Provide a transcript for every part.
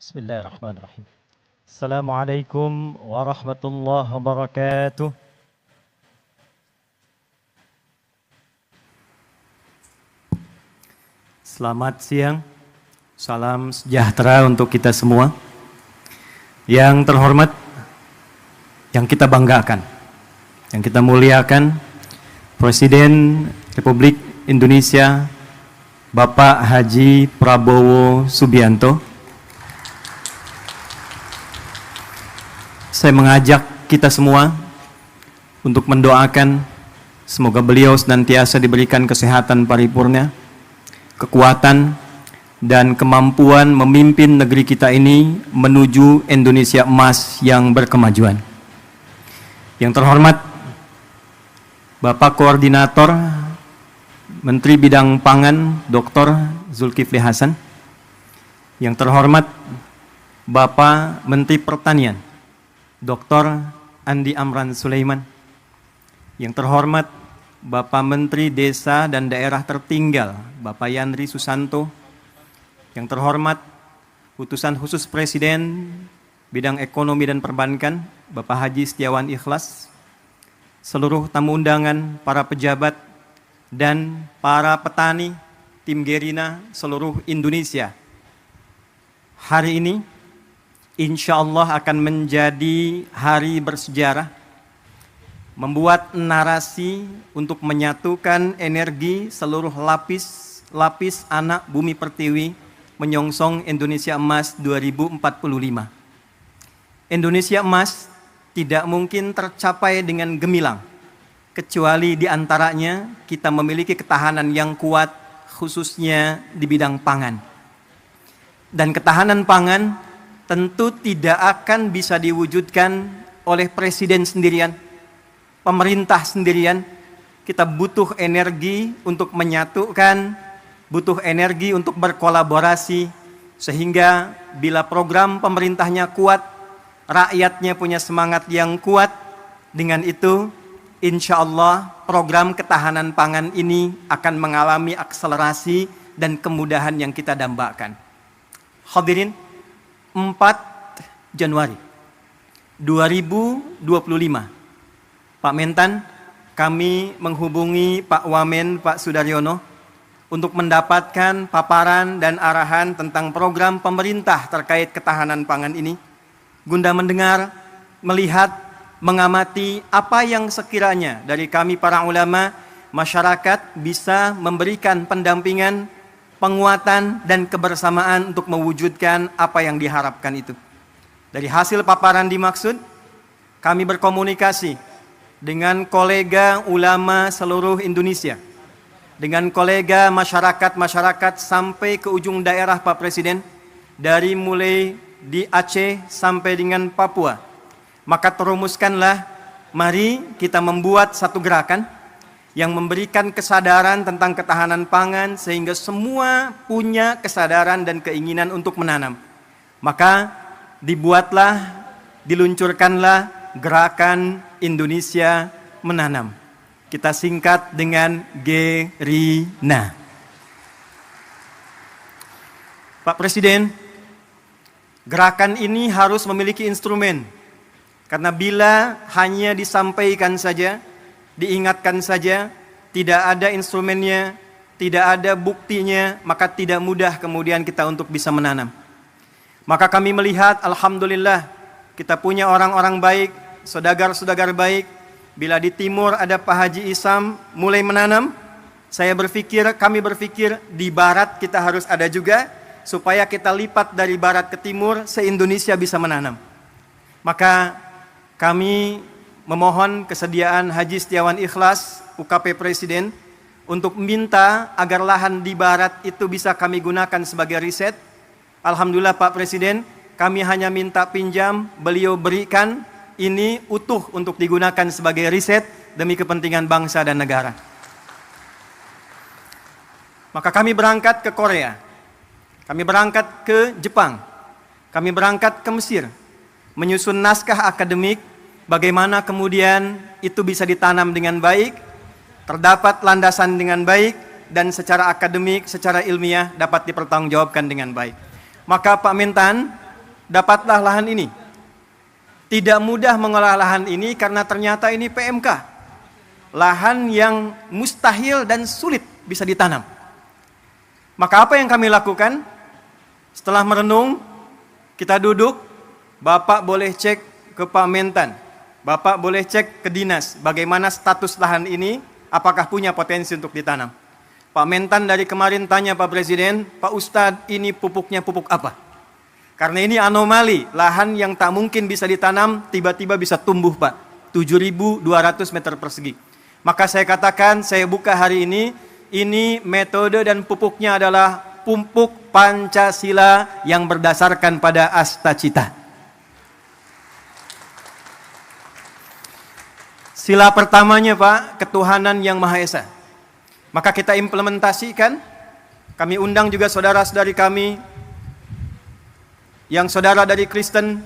Bismillahirrahmanirrahim. Assalamualaikum warahmatullahi wabarakatuh. Selamat siang, salam sejahtera untuk kita semua. Yang terhormat, yang kita banggakan, yang kita muliakan, Presiden Republik Indonesia Bapak Haji Prabowo Subianto. Saya mengajak kita semua untuk mendoakan semoga beliau senantiasa diberikan kesehatan paripurna, kekuatan, dan kemampuan memimpin negeri kita ini menuju Indonesia emas yang berkemajuan. Yang terhormat Bapak Koordinator Menteri Bidang Pangan Dr. Zulkifli Hasan. Yang terhormat Bapak Menteri Pertanian Dr. Andi Amran Sulaiman. Yang terhormat Bapak Menteri Desa dan Daerah Tertinggal Bapak Yandri Susanto. Yang terhormat Utusan Khusus Presiden Bidang Ekonomi dan Perbankan Bapak Haji Setiawan Ikhlas. Seluruh tamu undangan, para pejabat, dan para petani tim Gerina seluruh Indonesia. Hari ini insya Allah akan menjadi hari bersejarah, membuat narasi untuk menyatukan energi seluruh lapis anak bumi pertiwi menyongsong Indonesia Emas 2045. Indonesia Emas tidak mungkin tercapai dengan gemilang, kecuali diantaranya kita memiliki ketahanan yang kuat, khususnya di bidang pangan. Dan ketahanan pangan tentu tidak akan bisa diwujudkan oleh presiden sendirian, pemerintah sendirian. Kita butuh energi untuk menyatukan, butuh energi untuk berkolaborasi, sehingga bila program pemerintahnya kuat, rakyatnya punya semangat yang kuat, dengan itu insya Allah program ketahanan pangan ini akan mengalami akselerasi dan kemudahan yang kita dambakan. Hadirin, 4 Januari 2025, Pak Mentan, kami menghubungi Pak Wamen, Pak Sudaryono, untuk mendapatkan paparan dan arahan tentang program pemerintah terkait ketahanan pangan ini, guna mendengar, melihat, mengamati apa yang sekiranya dari kami para ulama, masyarakat bisa memberikan pendampingan, penguatan, dan kebersamaan untuk mewujudkan apa yang diharapkan itu. Dari hasil paparan dimaksud, kami berkomunikasi dengan kolega ulama seluruh Indonesia, dengan kolega masyarakat sampai ke ujung daerah Pak Presiden, dari mulai di Aceh sampai dengan Papua. Maka terumuskanlah, mari kita membuat satu gerakan yang memberikan kesadaran tentang ketahanan pangan sehingga semua punya kesadaran dan keinginan untuk menanam. Maka dibuatlah, diluncurkanlah gerakan Indonesia Menanam. Kita singkat dengan Gerina. Pak Presiden, gerakan ini harus memiliki instrumen. Karena bila hanya disampaikan saja, diingatkan saja, tidak ada instrumennya, tidak ada buktinya, maka tidak mudah kemudian kita untuk bisa menanam. Maka kami melihat, alhamdulillah, kita punya orang-orang baik, saudagar-saudagar baik. Bila di timur ada Pak Haji Isam mulai menanam, kami berpikir di barat kita harus ada juga, supaya kita lipat dari barat ke timur, se-Indonesia bisa menanam. Maka kami memohon kesediaan Haji Setiawan Ikhlas, UKP Presiden, untuk minta agar lahan di barat itu bisa kami gunakan sebagai riset. Alhamdulillah Pak Presiden, kami hanya minta pinjam, beliau berikan, ini utuh untuk digunakan sebagai riset demi kepentingan bangsa dan negara. Maka kami berangkat ke Korea, kami berangkat ke Jepang, kami berangkat ke Mesir, menyusun naskah akademik, bagaimana kemudian itu bisa ditanam dengan baik, terdapat landasan dengan baik, dan secara akademik, secara ilmiah dapat dipertanggungjawabkan dengan baik. Maka Pak Mentan, dapatlah lahan ini. Tidak mudah mengolah lahan ini karena ternyata ini PMK. Lahan yang mustahil dan sulit bisa ditanam. Maka apa yang kami lakukan? Setelah merenung, kita duduk, Bapak boleh cek ke Pak Mentan, Bapak boleh cek ke dinas, bagaimana status lahan ini, apakah punya potensi untuk ditanam. Pak Mentan dari kemarin tanya Pak Presiden, Pak Ustadz ini pupuknya pupuk apa? Karena ini anomali, lahan yang tak mungkin bisa ditanam, tiba-tiba bisa tumbuh Pak, 7.200 meter persegi. Maka saya katakan, saya buka hari ini metode dan pupuknya adalah pupuk Pancasila yang berdasarkan pada Astacita. Sila pertamanya Pak, ketuhanan yang Maha Esa. Maka kita implementasikan, kami undang juga saudara-saudari kami, yang saudara dari Kristen,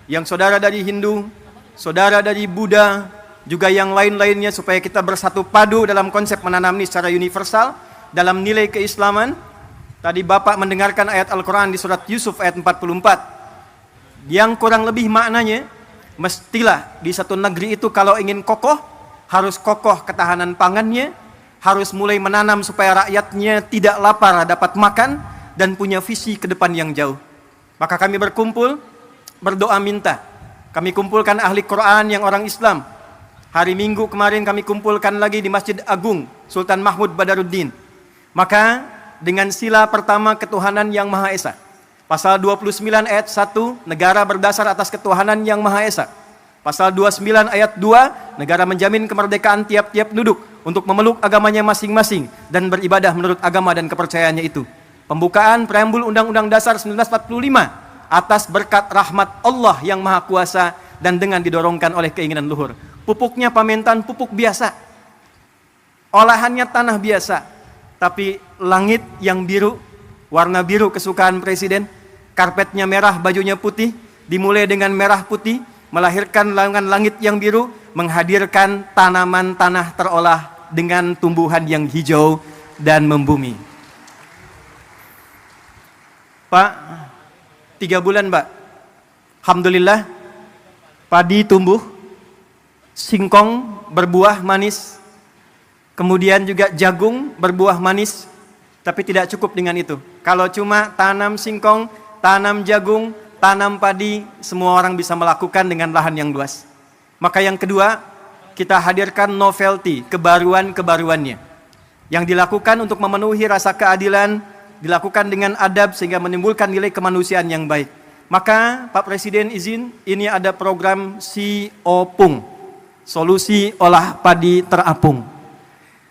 yang saudara dari Hindu, saudara dari Buddha, juga yang lain-lainnya supaya kita bersatu padu dalam konsep menanam ini secara universal, dalam nilai keislaman. Tadi Bapak mendengarkan ayat Al-Quran di surat Yusuf ayat 44, yang kurang lebih maknanya, mestilah di satu negeri itu kalau ingin kokoh, harus kokoh ketahanan pangannya, harus mulai menanam supaya rakyatnya tidak lapar dapat makan, dan punya visi ke depan yang jauh. Maka kami berkumpul, berdoa minta. Kami kumpulkan ahli Quran yang orang Islam. Hari Minggu kemarin kami kumpulkan lagi di Masjid Agung Sultan Mahmud Badaruddin. Maka dengan sila pertama ketuhanan yang Maha Esa. Pasal 29 ayat 1, negara berdasar atas ketuhanan yang Maha Esa. Pasal 29 ayat 2, negara menjamin kemerdekaan tiap-tiap penduduk untuk memeluk agamanya masing-masing dan beribadah menurut agama dan kepercayaannya itu. Pembukaan preambul Undang-Undang Dasar 1945 atas berkat rahmat Allah yang Maha Kuasa dan dengan didorongkan oleh keinginan luhur. Pupuknya Pak Mentan pupuk biasa, olahannya tanah biasa, tapi langit yang biru, warna biru kesukaan Presiden, karpetnya merah, bajunya putih, dimulai dengan merah putih, melahirkan langit yang biru, menghadirkan tanaman tanah terolah dengan tumbuhan yang hijau dan membumi. Pak, 3 bulan Pak, alhamdulillah padi tumbuh, singkong berbuah manis, kemudian juga jagung berbuah manis, tapi tidak cukup dengan itu. Kalau cuma tanam singkong, tanam jagung, tanam padi, semua orang bisa melakukan dengan lahan yang luas. Maka yang kedua, kita hadirkan novelty, kebaruan-kebaruannya, yang dilakukan untuk memenuhi rasa keadilan, dilakukan dengan adab sehingga menimbulkan nilai kemanusiaan yang baik. Maka Pak Presiden izin, ini ada program Si Opung, solusi olah padi terapung.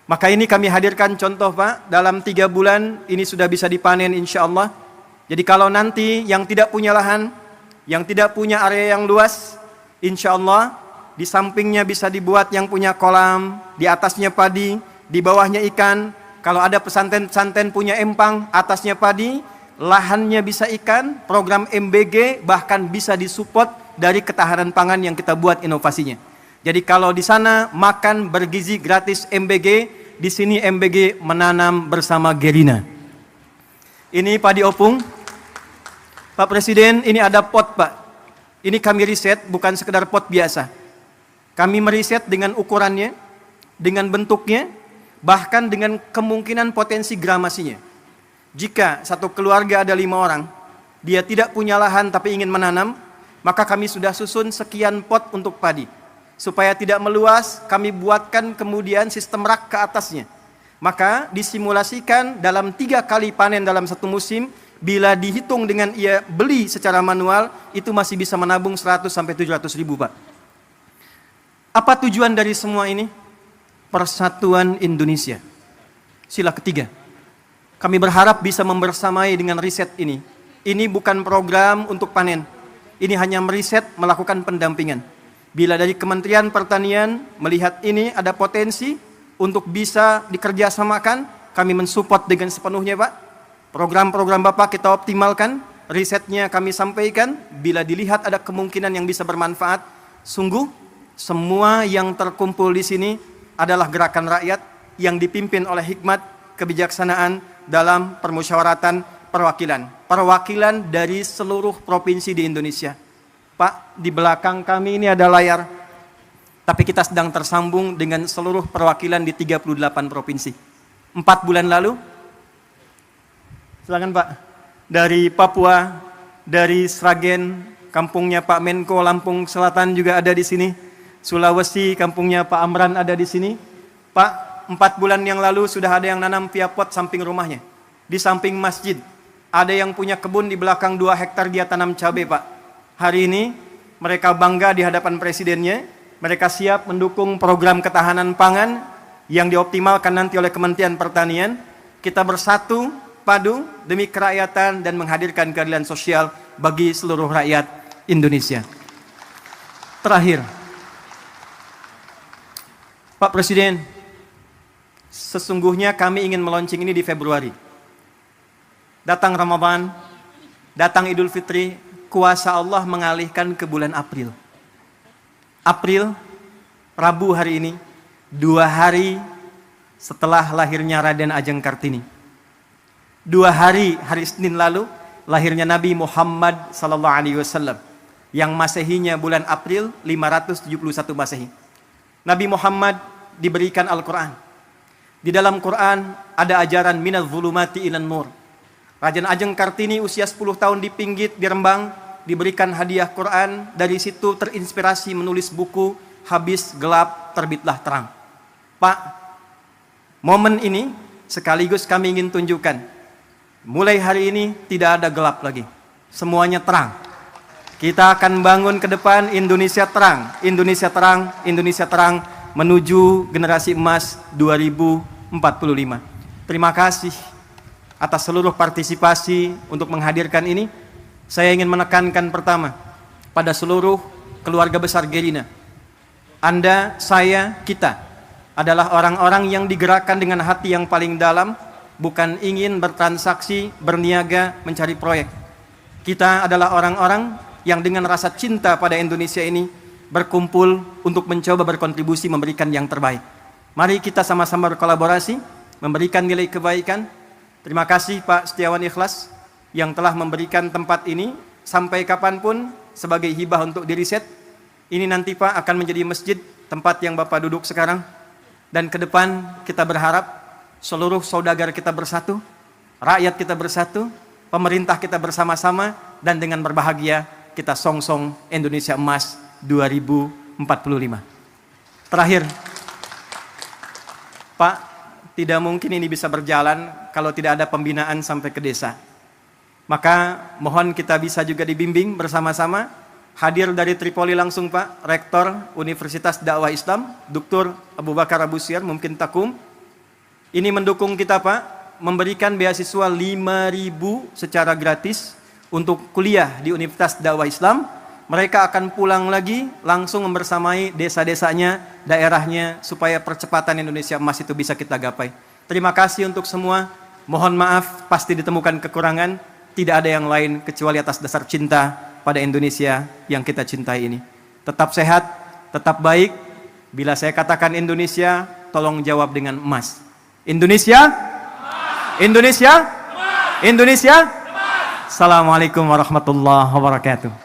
Maka ini kami hadirkan contoh Pak, dalam 3 bulan ini sudah bisa dipanen insya Allah. Jadi kalau nanti yang tidak punya lahan, yang tidak punya area yang luas, insya Allah di sampingnya bisa dibuat yang punya kolam, di atasnya padi, di bawahnya ikan. Kalau ada pesantren-pesantren punya empang, atasnya padi, lahannya bisa ikan, program MBG bahkan bisa disupport dari ketahanan pangan yang kita buat inovasinya. Jadi kalau di sana makan bergizi gratis MBG, di sini MBG menanam bersama Gerina. Ini padi opung. Pak Presiden, ini ada pot Pak. Ini kami riset, bukan sekedar pot biasa. Kami meriset dengan ukurannya, dengan bentuknya, bahkan dengan kemungkinan potensi gramasinya. Jika satu keluarga ada 5 orang, dia tidak punya lahan tapi ingin menanam, maka kami sudah susun sekian pot untuk padi. Supaya tidak meluas, kami buatkan kemudian sistem rak ke atasnya. Maka disimulasikan dalam 3 kali panen dalam satu musim, bila dihitung dengan ia beli secara manual, itu masih bisa menabung 100 sampai 700 ribu Pak. Apa tujuan dari semua ini? Persatuan Indonesia. Sila ketiga. Kami berharap bisa membersamai dengan riset ini. Ini bukan program untuk panen. Ini hanya meriset, melakukan pendampingan. Bila dari Kementerian Pertanian melihat ini ada potensi untuk bisa dikerjasamakan, kami mensupport dengan sepenuhnya Pak. Program-program Bapak kita optimalkan, risetnya kami sampaikan. Bila dilihat ada kemungkinan yang bisa bermanfaat, sungguh semua yang terkumpul di sini adalah gerakan rakyat yang dipimpin oleh hikmat kebijaksanaan dalam permusyawaratan perwakilan dari seluruh provinsi di Indonesia. Pak, di belakang kami ini ada layar, tapi kita sedang tersambung dengan seluruh perwakilan di 38 provinsi. 4 bulan lalu, silakan Pak, dari Papua, dari Sragen, kampungnya Pak Menko, Lampung Selatan juga ada di sini. Sulawesi, kampungnya Pak Amran ada di sini. Pak, 4 bulan yang lalu sudah ada yang nanam via pot samping rumahnya, di samping masjid. Ada yang punya kebun di belakang 2 hektar dia tanam cabai, Pak. Hari ini mereka bangga di hadapan presidennya. Mereka siap mendukung program ketahanan pangan yang dioptimalkan nanti oleh Kementerian Pertanian. Kita bersatu padu demi kerakyatan dan menghadirkan keadilan sosial bagi seluruh rakyat Indonesia. Terakhir, Pak Presiden, sesungguhnya kami ingin meluncing ini di Februari. Datang Ramadan, datang Idul Fitri, kuasa Allah mengalihkan ke bulan April. April, Rabu hari ini, 2 hari setelah lahirnya Raden Ajeng Kartini. 2 hari, hari Senin lalu, lahirnya Nabi Muhammad SAW, yang Masehinya bulan April 571 Masehi. Nabi Muhammad diberikan Al-Quran. Di dalam Quran ada ajaran minaz zulumati ilan nur. Raden Ajeng Kartini usia 10 tahun di Pinggit, di Rembang, diberikan hadiah Quran. Dari situ terinspirasi menulis buku Habis Gelap Terbitlah Terang. Pak, momen ini sekaligus kami ingin tunjukkan, mulai hari ini tidak ada gelap lagi, semuanya terang. Kita akan bangun ke depan Indonesia terang, Indonesia terang, Indonesia terang, menuju generasi emas 2045. Terima kasih atas seluruh partisipasi untuk menghadirkan ini. Saya ingin menekankan pertama pada seluruh keluarga besar Gerina. Anda, saya, kita adalah orang-orang yang digerakkan dengan hati yang paling dalam, bukan ingin bertransaksi, berniaga, mencari proyek. Kita adalah orang-orang yang dengan rasa cinta pada Indonesia ini berkumpul untuk mencoba berkontribusi memberikan yang terbaik. Mari kita sama-sama berkolaborasi, memberikan nilai kebaikan. Terima kasih Pak Setiawan Ikhlas yang telah memberikan tempat ini sampai kapanpun sebagai hibah untuk diriset. Ini nanti Pak akan menjadi masjid, tempat yang Bapak duduk sekarang. Dan ke depan kita berharap seluruh saudagar kita bersatu, rakyat kita bersatu, pemerintah kita bersama-sama, dan dengan berbahagia kita songsong Indonesia Emas 2045. Terakhir, Pak, tidak mungkin ini bisa berjalan kalau tidak ada pembinaan sampai ke desa. Maka mohon kita bisa juga dibimbing bersama-sama. Hadir dari Tripoli langsung Pak, Rektor Universitas Dakwah Islam, Dr. Abu Bakar Abu Syar, mungkin Takum. Ini mendukung kita Pak, memberikan beasiswa 5.000 secara gratis untuk kuliah di Universitas Dakwah Islam. Mereka akan pulang lagi langsung membersamai desa-desanya, daerahnya, supaya percepatan Indonesia Emas itu bisa kita gapai. Terima kasih untuk semua. Mohon maaf, pasti ditemukan kekurangan. Tidak ada yang lain kecuali atas dasar cinta pada Indonesia yang kita cintai ini. Tetap sehat, tetap baik. Bila saya katakan Indonesia, tolong jawab dengan emas. Indonesia? Indonesia? Indonesia? Assalamualaikum warahmatullahi wabarakatuh.